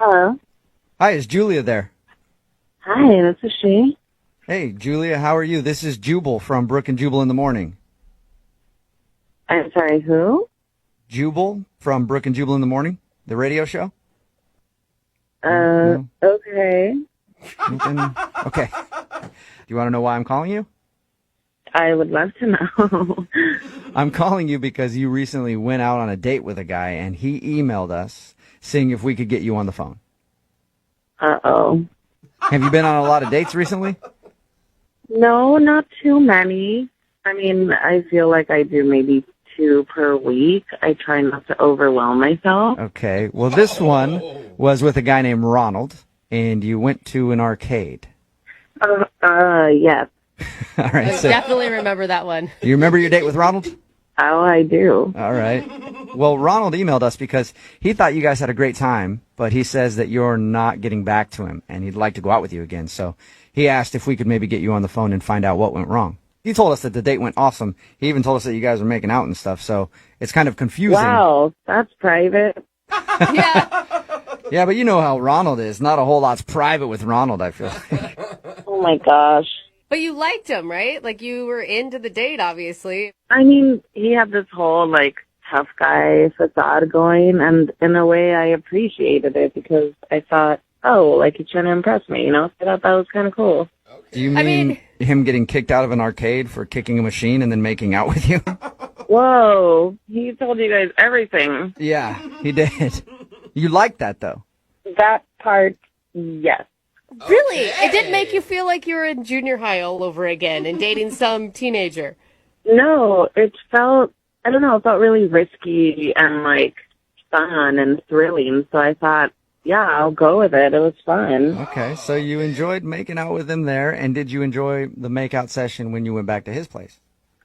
Hello. Hi, is Julia there? Hi, this is she. Hey, Julia, how are you? This is Jubal from Brook and Jubal in the Morning. I'm sorry, who? Jubal from Brook and Jubal in the Morning, the radio show? Okay. Okay. Do you want to know why I'm calling you? I would love to know. I'm calling you because you recently went out on a date with a guy, and he emailed us seeing if we could get you on the phone. Uh-oh. Have you been on a lot of dates recently? No, not too many. I mean, I feel like I do maybe 2 per week. I try not to overwhelm myself. Okay. Well, this one was with a guy named Ronald, and you went to an arcade. Yes. All right. I So, definitely remember that one. do you remember your date with Ronald? Oh, I do. All right. Well, Ronald emailed us because he thought you guys had a great time, but he says that you're not getting back to him, and he'd like to go out with you again. So he asked if we could maybe get you on the phone and find out what went wrong. He told us that the date went awesome. He even told us that you guys were making out and stuff, so it's kind of confusing. Wow, that's private. Yeah. Yeah, but you know how Ronald is. Not a whole lot's private with Ronald, I feel like. Oh, my gosh. But you liked him, right? Like you were into the date, obviously. I mean, he had this whole, tough guy facade going, and in a way I appreciated it because I thought, he's trying to impress me, I thought that was kind of cool. Do you mean him getting kicked out of an arcade for kicking a machine and then making out with you? Whoa, he told you guys everything. Yeah, he did. You liked that, though. That part, yes. Really? It didn't make you feel like you were in junior high all over again and dating some teenager? No, it felt really risky and, fun and thrilling. So I thought, yeah, I'll go with it. It was fun. Okay, so you enjoyed making out with him there, and did you enjoy the makeout session when you went back to his place?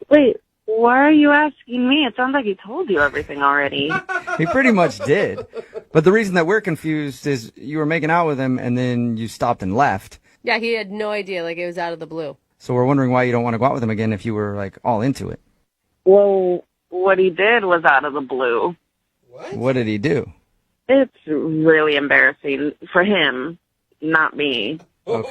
Wait, why are you asking me? It sounds like he told you everything already. He pretty much did. But the reason that we're confused is you were making out with him, and then you stopped and left. Yeah, he had no idea, like it was out of the blue. So we're wondering why you don't want to go out with him again if you were, all into it. Well, what he did was out of the blue. What did he do? It's really embarrassing for him, not me. Okay.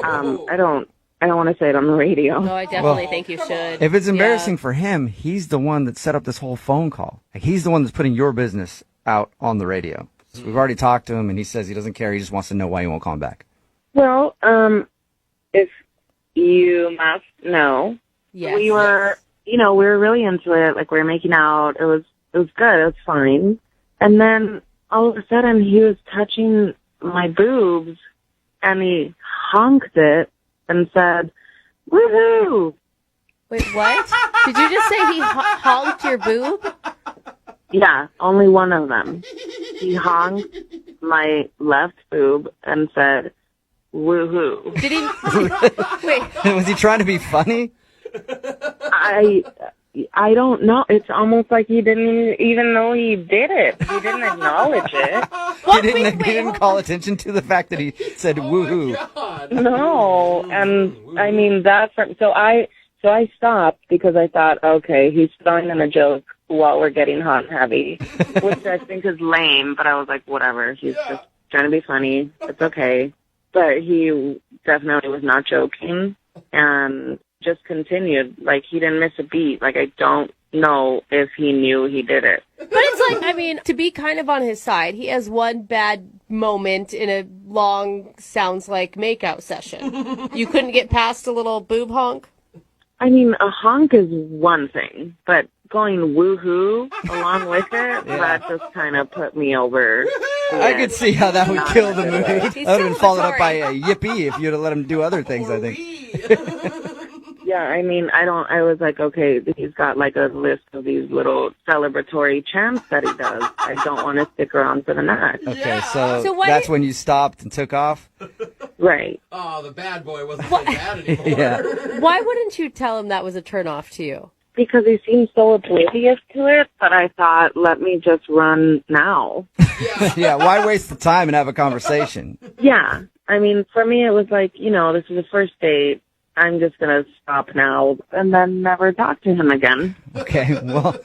I don't want to say it on the radio. No, I definitely think you should. If it's embarrassing for him, he's the one that set up this whole phone call. He's the one that's putting your business out on the radio. So we've already talked to him, and he says he doesn't care. He just wants to know why you won't call him back. Well, if you must know, Yes. we were, we were really into it. We were making out. It was good. It was fine. And then all of a sudden, he was touching my boobs, and he honked it and said, "Woohoo!" Wait, what? Did you just say he honked your boob? Yeah, only one of them. He honked my left boob and said, "Woohoo!" Did he? Wait. Was he trying to be funny? I don't know. It's almost like he didn't even know he did it. He didn't acknowledge it. What? He Wait, didn't call attention to the fact that he said woohoo. No, and I mean so I stopped because I thought, okay, he's throwing in a joke while we're getting hot and heavy, which I think is lame. But I was like, whatever. He's just trying to be funny. It's okay. But he definitely was not joking, and just continued. He didn't miss a beat. I don't know if he knew he did it. But it's to be kind of on his side, he has one bad moment in a long, sounds like makeout session. You couldn't get past a little boob honk? I mean, a honk is one thing, but going woohoo along with it, that just kind of put me over. I could see how that would kill the mood. That would He's have been followed up by celebratory. a yippee if you'd have let him do other things, I think. Yeah, I mean, I was like, okay, he's got a list of these little celebratory chants that he does. I don't want to stick around for the night. Okay, so So why that's did- when you stopped and took off? Right. Oh, the bad boy wasn't so bad anymore. Yeah. Why wouldn't you tell him that was a turnoff to you? Because he seemed so oblivious to it, but I thought, let me just run now. Yeah, why waste the time and have a conversation? Yeah. I mean, for me, it was this is the first date. I'm just going to stop now and then never talk to him again. Okay, well,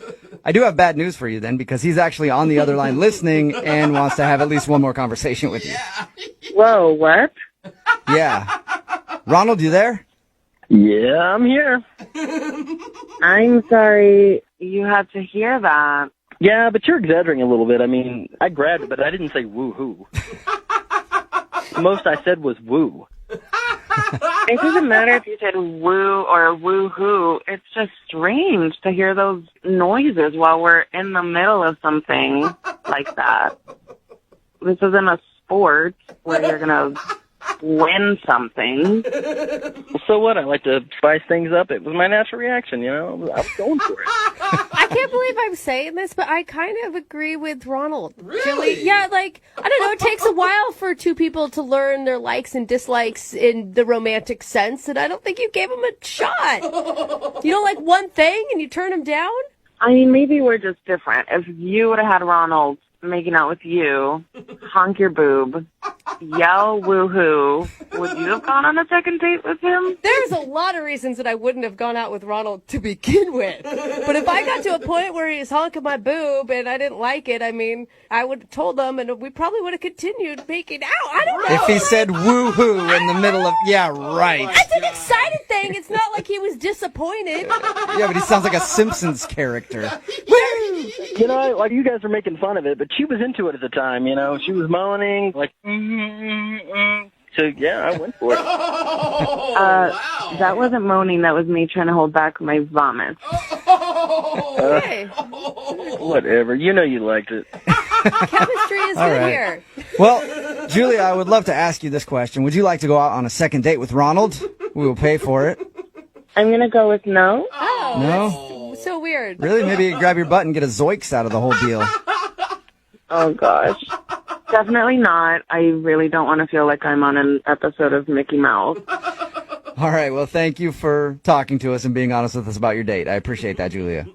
I do have bad news for you then, because he's actually on the other line listening and wants to have at least one more conversation with you. Whoa, what? Yeah. Ronald, you there? Yeah, I'm here. I'm sorry you had to hear that. Yeah, but you're exaggerating a little bit. I mean, I grabbed it, but I didn't say woo-hoo. The most I said was woo. It doesn't matter if you said woo or woo-hoo. It's just strange to hear those noises while we're in the middle of something like that. This isn't a sport where you're going to win something. So what? I like to spice things up. It was my natural reaction, you know? I was going for it. I can't believe I'm saying this, but I kind of agree with Ronald. Really? Yeah, like, I don't know, it takes a while for two people to learn their likes and dislikes in the romantic sense, and I don't think you gave them a shot. You don't like one thing and you turn them down? I mean, maybe we're just different. If you would have had Ronald making out with you, honk your boob, yell woohoo, would you have gone on a second date with him? There's a lot of reasons that I wouldn't have gone out with Ronald to begin with. But if I got to a point where he was honking my boob and I didn't like it, I mean, I would have told him and we probably would have continued making out. I don't know. If he said woohoo in the middle of, yeah, right. That's an exciting thing. It's not like he was disappointed. Yeah, but he sounds like a Simpsons character. You know, like you guys are making fun of it, but she was into it at the time, you know? She was moaning, like, So, yeah, I went for it. Wow. That wasn't moaning. That was me trying to hold back my vomit. Hey, Whatever. You know you liked it. chemistry is All good right. here. Well, Julia, I would love to ask you this question. Would you like to go out on a second date with Ronald? We will pay for it. I'm going to go with no. Oh, No? that's so weird. Really? Maybe grab your butt and get a Zoiks out of the whole deal. Oh, gosh. Definitely not. I really don't want to feel like I'm on an episode of Mickey Mouse. All right. Well, thank you for talking to us and being honest with us about your date. I appreciate that, Julia.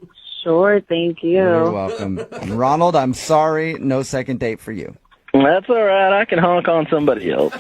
Sure, thank you. You're welcome. And Ronald, I'm sorry. No second date for you. That's all right. I can honk on somebody else.